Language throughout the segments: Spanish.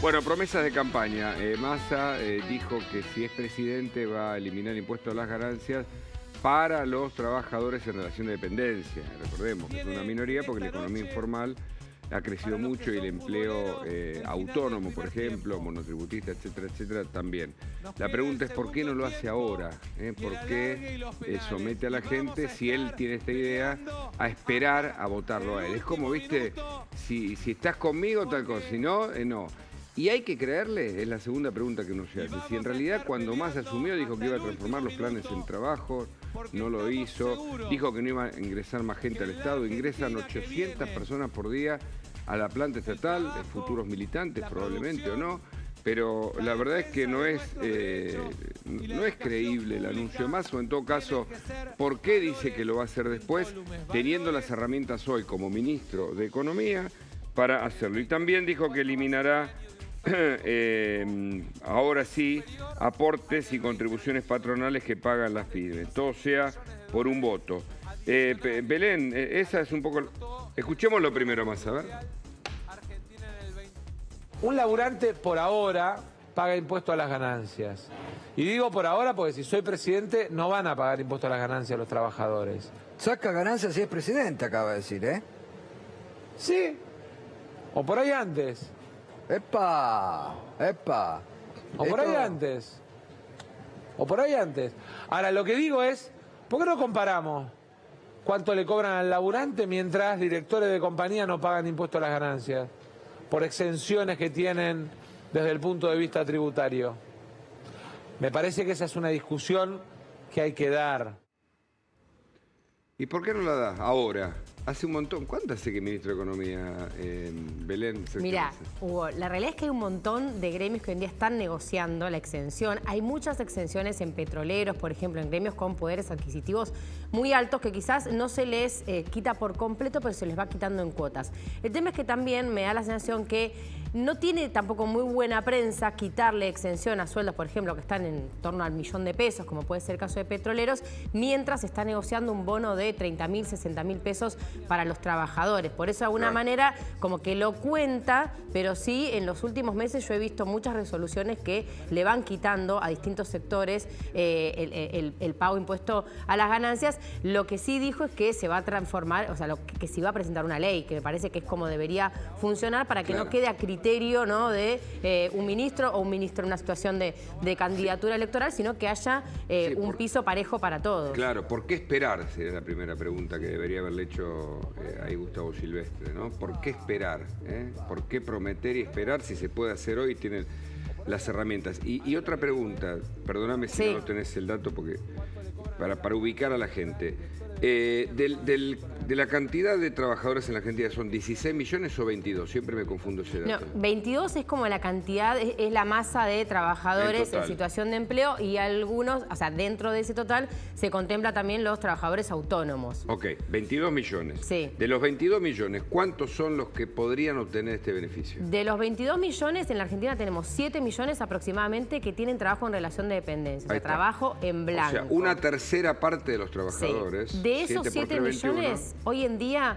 Bueno, promesas de campaña. Massa dijo que si es presidente va a eliminar el impuesto a las ganancias para los trabajadores en relación de dependencia. Recordemos que es una minoría porque la economía informal ha crecido mucho y el empleo autónomo, por ejemplo, monotributista, etcétera, etcétera, también. La pregunta es ¿por qué no lo hace ahora? ¿Por qué somete a la gente, si él tiene esta idea, a esperar a votarlo a él? Es como, viste, si estás conmigo, tal cosa, si no, no. ¿Y hay que creerle? Es la segunda pregunta que uno se hace. Si en realidad cuando Massa asumió dijo que iba a transformar los planes en trabajo, no lo hizo, dijo que no iba a ingresar más gente al Estado, ingresan 800 personas por día a la planta estatal, futuros militantes probablemente o no, pero la verdad es que no es creíble el anuncio de Massa, o en todo caso, ¿por qué dice que lo va a hacer después, teniendo las herramientas hoy como ministro de Economía para hacerlo? Y también dijo que eliminará ahora sí, aportes y contribuciones patronales que pagan las pymes. Todo sea por un voto. Belén, esa es un poco... Escuchémoslo primero más, a ver. Un laburante por ahora paga impuesto a las ganancias. Y digo por ahora porque si soy presidente no van a pagar impuesto a las ganancias los trabajadores. Saca ganancias si es presidente, acaba de decir, ¿eh? Sí. O por ahí antes. ¡Epa! ¡Epa! O por ahí antes. O por ahí antes. Ahora, lo que digo es, ¿por qué no comparamos cuánto le cobran al laburante mientras directores de compañía no pagan impuesto a las ganancias? Por exenciones que tienen desde el punto de vista tributario. Me parece que esa es una discusión que hay que dar. ¿Y por qué no la da ahora? Hace un montón. ¿Cuánto hace que ministro de Economía, Belén? Mirá, Hugo, la realidad es que hay un montón de gremios que hoy en día están negociando la exención. Hay muchas exenciones en petroleros, por ejemplo, en gremios con poderes adquisitivos muy altos que quizás no se les quita por completo, pero se les va quitando en cuotas. El tema es que también me da la sensación que no tiene tampoco muy buena prensa quitarle exención a sueldos, por ejemplo, que están en torno al $1.000.000, como puede ser el caso de petroleros, mientras se está negociando un bono de 30.000, 60.000 pesos para los trabajadores. Por eso, de alguna manera, como que lo cuenta, pero sí, en los últimos meses yo he visto muchas resoluciones que le van quitando a distintos sectores el pago impuesto a las ganancias. Lo que sí dijo es que se va a transformar, o sea, que se va a presentar una ley, que me parece que es como debería funcionar para que no quede a criterio, ¿no?, de un ministro o un ministro en una situación de candidatura electoral, sino que haya un piso parejo para todos. Claro, ¿por qué esperar? Sería la primera pregunta que debería haberle hecho ahí Gustavo Silvestre, ¿no? ¿Por qué esperar? ¿Por qué prometer y esperar si se puede hacer hoy y tienen las herramientas? Y otra pregunta, perdóname si no tenés el dato porque para ubicar a la gente. De la cantidad de trabajadores en la Argentina, ¿son 16 millones o 22? Siempre me confundo ese dato. No, 22 es como la cantidad, es la masa de trabajadores en situación de empleo y algunos, o sea, dentro de ese total se contempla también los trabajadores autónomos. Ok, 22 millones. Sí. De los 22 millones, ¿cuántos son los que podrían obtener este beneficio? De los 22 millones, en la Argentina tenemos 7 millones aproximadamente que tienen trabajo en relación de dependencia, o sea, trabajo en blanco. O sea, una tercera parte de los trabajadores. Sí. De esos 7 millones, hoy en día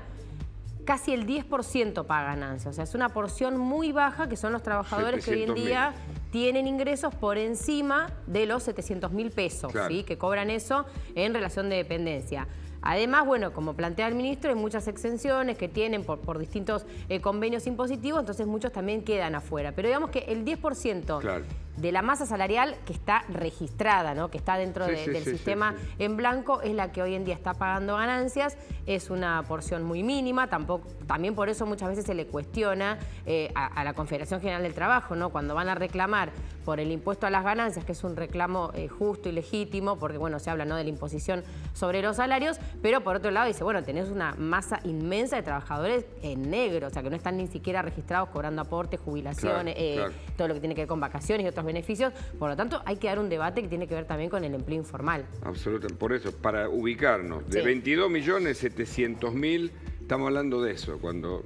casi el 10% paga ganancias. O sea, es una porción muy baja que son los trabajadores que hoy en día tienen ingresos por encima de los 700.000 pesos, ¿sí?, que cobran eso en relación de dependencia. Además, bueno, como plantea el ministro, hay muchas exenciones que tienen por distintos convenios impositivos, entonces muchos también quedan afuera. Pero digamos que el 10% de la masa salarial que está registrada, ¿no?, que está dentro del sistema en blanco, es la que hoy en día está pagando ganancias. Es una porción muy mínima, también por eso muchas veces se le cuestiona a la Confederación General del Trabajo, ¿no?, cuando van a reclamar por el impuesto a las ganancias, que es un reclamo justo y legítimo, porque bueno, se habla, ¿no?, de la imposición sobre los salarios, pero por otro lado dice, bueno, tenés una masa inmensa de trabajadores en negro, o sea, que no están ni siquiera registrados cobrando aportes, jubilaciones, todo lo que tiene que ver con vacaciones y otros beneficios. Por lo tanto, hay que dar un debate que tiene que ver también con el empleo informal. Absolutamente. Por eso, para ubicarnos, de 22.700.000, estamos hablando de eso, cuando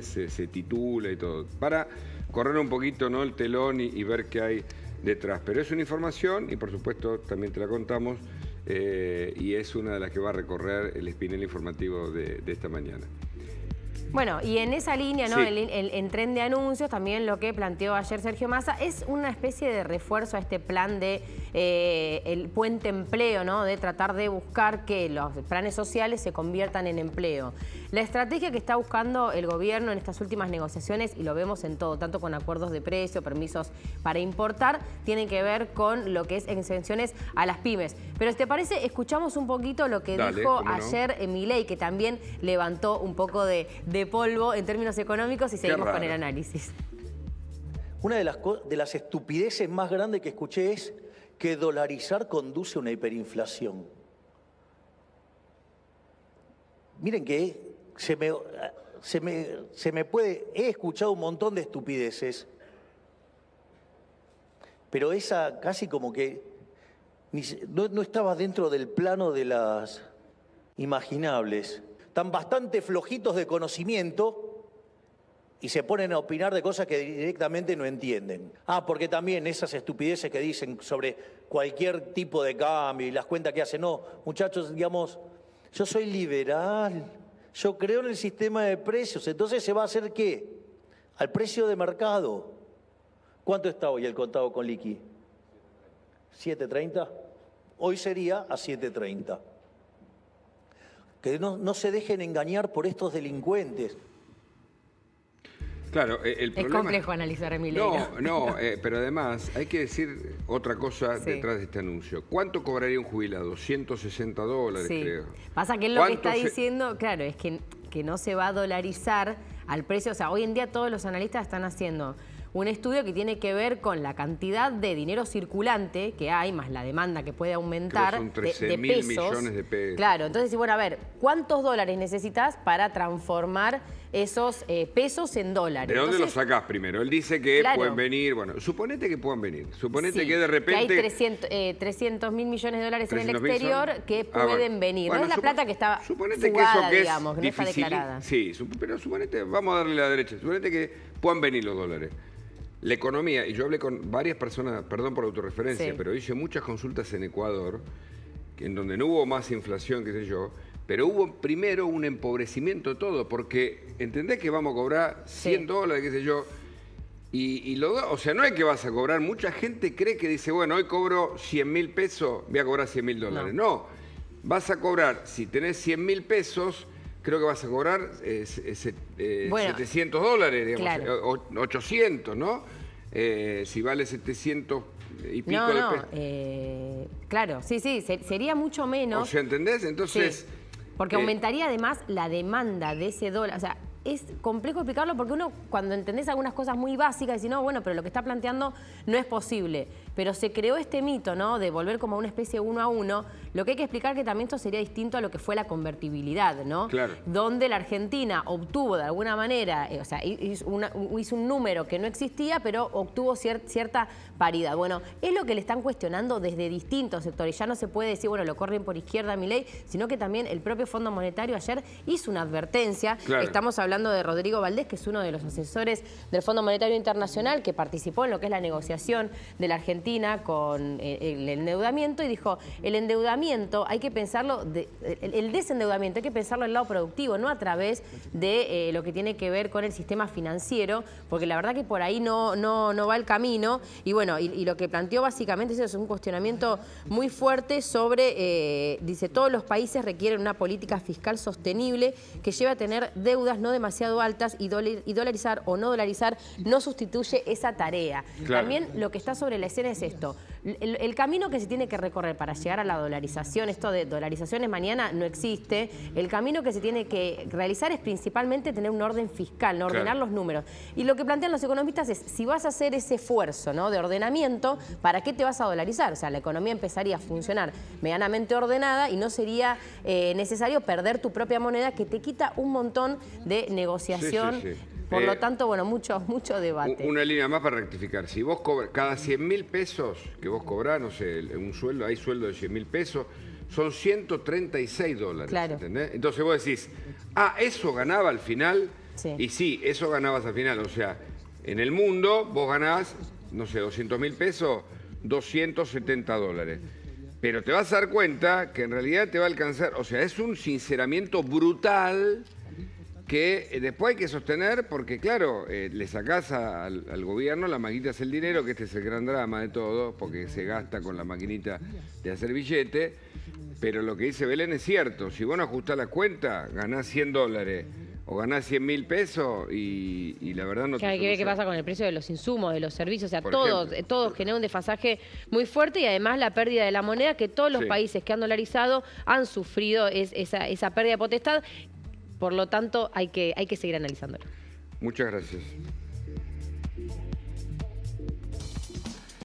se titula y todo. Para correr un poquito, ¿no?, el telón y ver qué hay detrás. Pero es una información y, por supuesto, también te la contamos. Y es una de las que va a recorrer el espinel informativo de esta mañana. Bueno, y en esa línea, ¿no? Sí. En tren de anuncios, también lo que planteó ayer Sergio Massa es una especie de refuerzo a este plan de el puente empleo, ¿no? De tratar de buscar que los planes sociales se conviertan en empleo. La estrategia que está buscando el gobierno en estas últimas negociaciones, y lo vemos en todo, tanto con acuerdos de precio, permisos para importar, tienen que ver con lo que es exenciones a las pymes. Pero si te parece, escuchamos un poquito lo que dijo ayer Milei, que también levantó un poco de polvo en términos económicos, y seguimos con el análisis. Una de las estupideces más grandes que escuché es que dolarizar conduce a una hiperinflación. Miren que se me puede... He escuchado un montón de estupideces, pero esa casi como que no estaba dentro del plano de las imaginables. Están bastante flojitos de conocimiento y se ponen a opinar de cosas que directamente no entienden. Porque también esas estupideces que dicen sobre cualquier tipo de cambio y las cuentas que hacen. No, muchachos, digamos, yo soy liberal, yo creo en el sistema de precios, entonces ¿se va a hacer qué? Al precio de mercado. ¿Cuánto está hoy el contado con liqui? ¿7.30? Hoy sería a 7.30. Que no se dejen engañar por estos delincuentes. Claro, el problema... Es complejo analizar a Milei. Pero además hay que decir otra cosa detrás de este anuncio. ¿Cuánto cobraría un jubilado? $160, creo. Pasa que él lo que está diciendo, claro, es que no se va a dolarizar al precio. O sea, hoy en día todos los analistas están haciendo un estudio que tiene que ver con la cantidad de dinero circulante que hay, más la demanda que puede aumentar. Son 13.000 millones de pesos. Claro, entonces, bueno, a ver, ¿cuántos dólares necesitas para transformar esos pesos en dólares? ¿De dónde los sacás primero? Él dice que pueden venir, bueno, suponete que puedan venir. Suponete que de repente... Que hay 300.000 millones de dólares en el exterior que pueden venir. Bueno, no es la plata que está suponete fugada, que eso digamos, que no está declarada. Sí, pero suponete, vamos a darle la derecha, suponete que puedan venir los dólares. La economía, y yo hablé con varias personas, perdón por la autorreferencia, pero hice muchas consultas en Ecuador, en donde no hubo más inflación, qué sé yo, pero hubo primero un empobrecimiento de todo, porque entendés que vamos a cobrar $100, qué sé yo, o sea, no es que vas a cobrar, mucha gente cree que dice, bueno, hoy cobro 100.000 pesos, voy a cobrar $100.000. No, vas a cobrar, si tenés 100.000 pesos, creo que vas a cobrar $700, digamos, claro. 800, ¿no? Si vale 700 y pico de pesos. Claro, sí, sería mucho menos. O sea, ¿entendés? Entonces... Porque aumentaría además la demanda de ese dólar. O sea, es complejo explicarlo porque uno, cuando entendés algunas cosas muy básicas, dice, no, bueno, pero lo que está planteando no es posible. Pero se creó este mito, ¿no?, de volver como una especie 1 a 1. Lo que hay que explicar que también esto sería distinto a lo que fue la convertibilidad, ¿no? Claro. Donde la Argentina obtuvo de alguna manera, o sea, hizo un número que no existía, pero obtuvo cierta paridad. Bueno, es lo que le están cuestionando desde distintos sectores. Ya no se puede decir, bueno, lo corren por izquierda a Milei, sino que también el propio Fondo Monetario ayer hizo una advertencia. Claro. Estamos hablando de Rodrigo Valdés, que es uno de los asesores del Fondo Monetario Internacional, que participó en lo que es la negociación de la Argentina con el endeudamiento, y dijo, el endeudamiento hay que pensarlo, el desendeudamiento hay que pensarlo del lado productivo, no a través de lo que tiene que ver con el sistema financiero, porque la verdad que por ahí no va el camino. Y bueno, y lo que planteó básicamente es un cuestionamiento muy fuerte sobre, dice, todos los países requieren una política fiscal sostenible que lleve a tener deudas no demasiado altas, y dolarizar o no dolarizar no sustituye esa tarea. Claro. También lo que está sobre la escena es esto, el camino que se tiene que recorrer para llegar a la dolarización, esto de dolarizaciones mañana no existe, el camino que se tiene que realizar es principalmente tener un orden fiscal, ¿no? Ordenar los números. Y lo que plantean los economistas es, si vas a hacer ese esfuerzo, ¿no?, de ordenamiento, ¿para qué te vas a dolarizar? O sea, la economía empezaría a funcionar medianamente ordenada y no sería necesario perder tu propia moneda, que te quita un montón de negociación. Por lo tanto, bueno, mucho debate. Una línea más para rectificar. Si vos cobras cada 100.000 pesos que vos cobrás, no sé, un sueldo, hay sueldo de 100.000 pesos, son $136. Claro. ¿Entendés? Entonces vos decís, eso ganaba al final. Sí. Y sí, eso ganabas al final. O sea, en el mundo vos ganás, no sé, 200.000 pesos, $270. Pero te vas a dar cuenta que en realidad te va a alcanzar, o sea, es un sinceramiento brutal que después hay que sostener porque, claro, le sacás al gobierno, la maquinita hace el dinero, que este es el gran drama de todo, porque se gasta con la maquinita de hacer billete, pero lo que dice Belén es cierto, si vos no ajustás la cuenta, ganás $100 o ganás 100.000 pesos y la verdad no te hay que ver qué soluciona. pasa con el precio de los insumos, de los servicios, o sea, Por todos ejemplo. genera un desfasaje muy fuerte y además la pérdida de la moneda, que todos los Sí. países que han dolarizado han sufrido esa pérdida de potestad, por lo tanto hay que seguir analizándolo. Muchas gracias.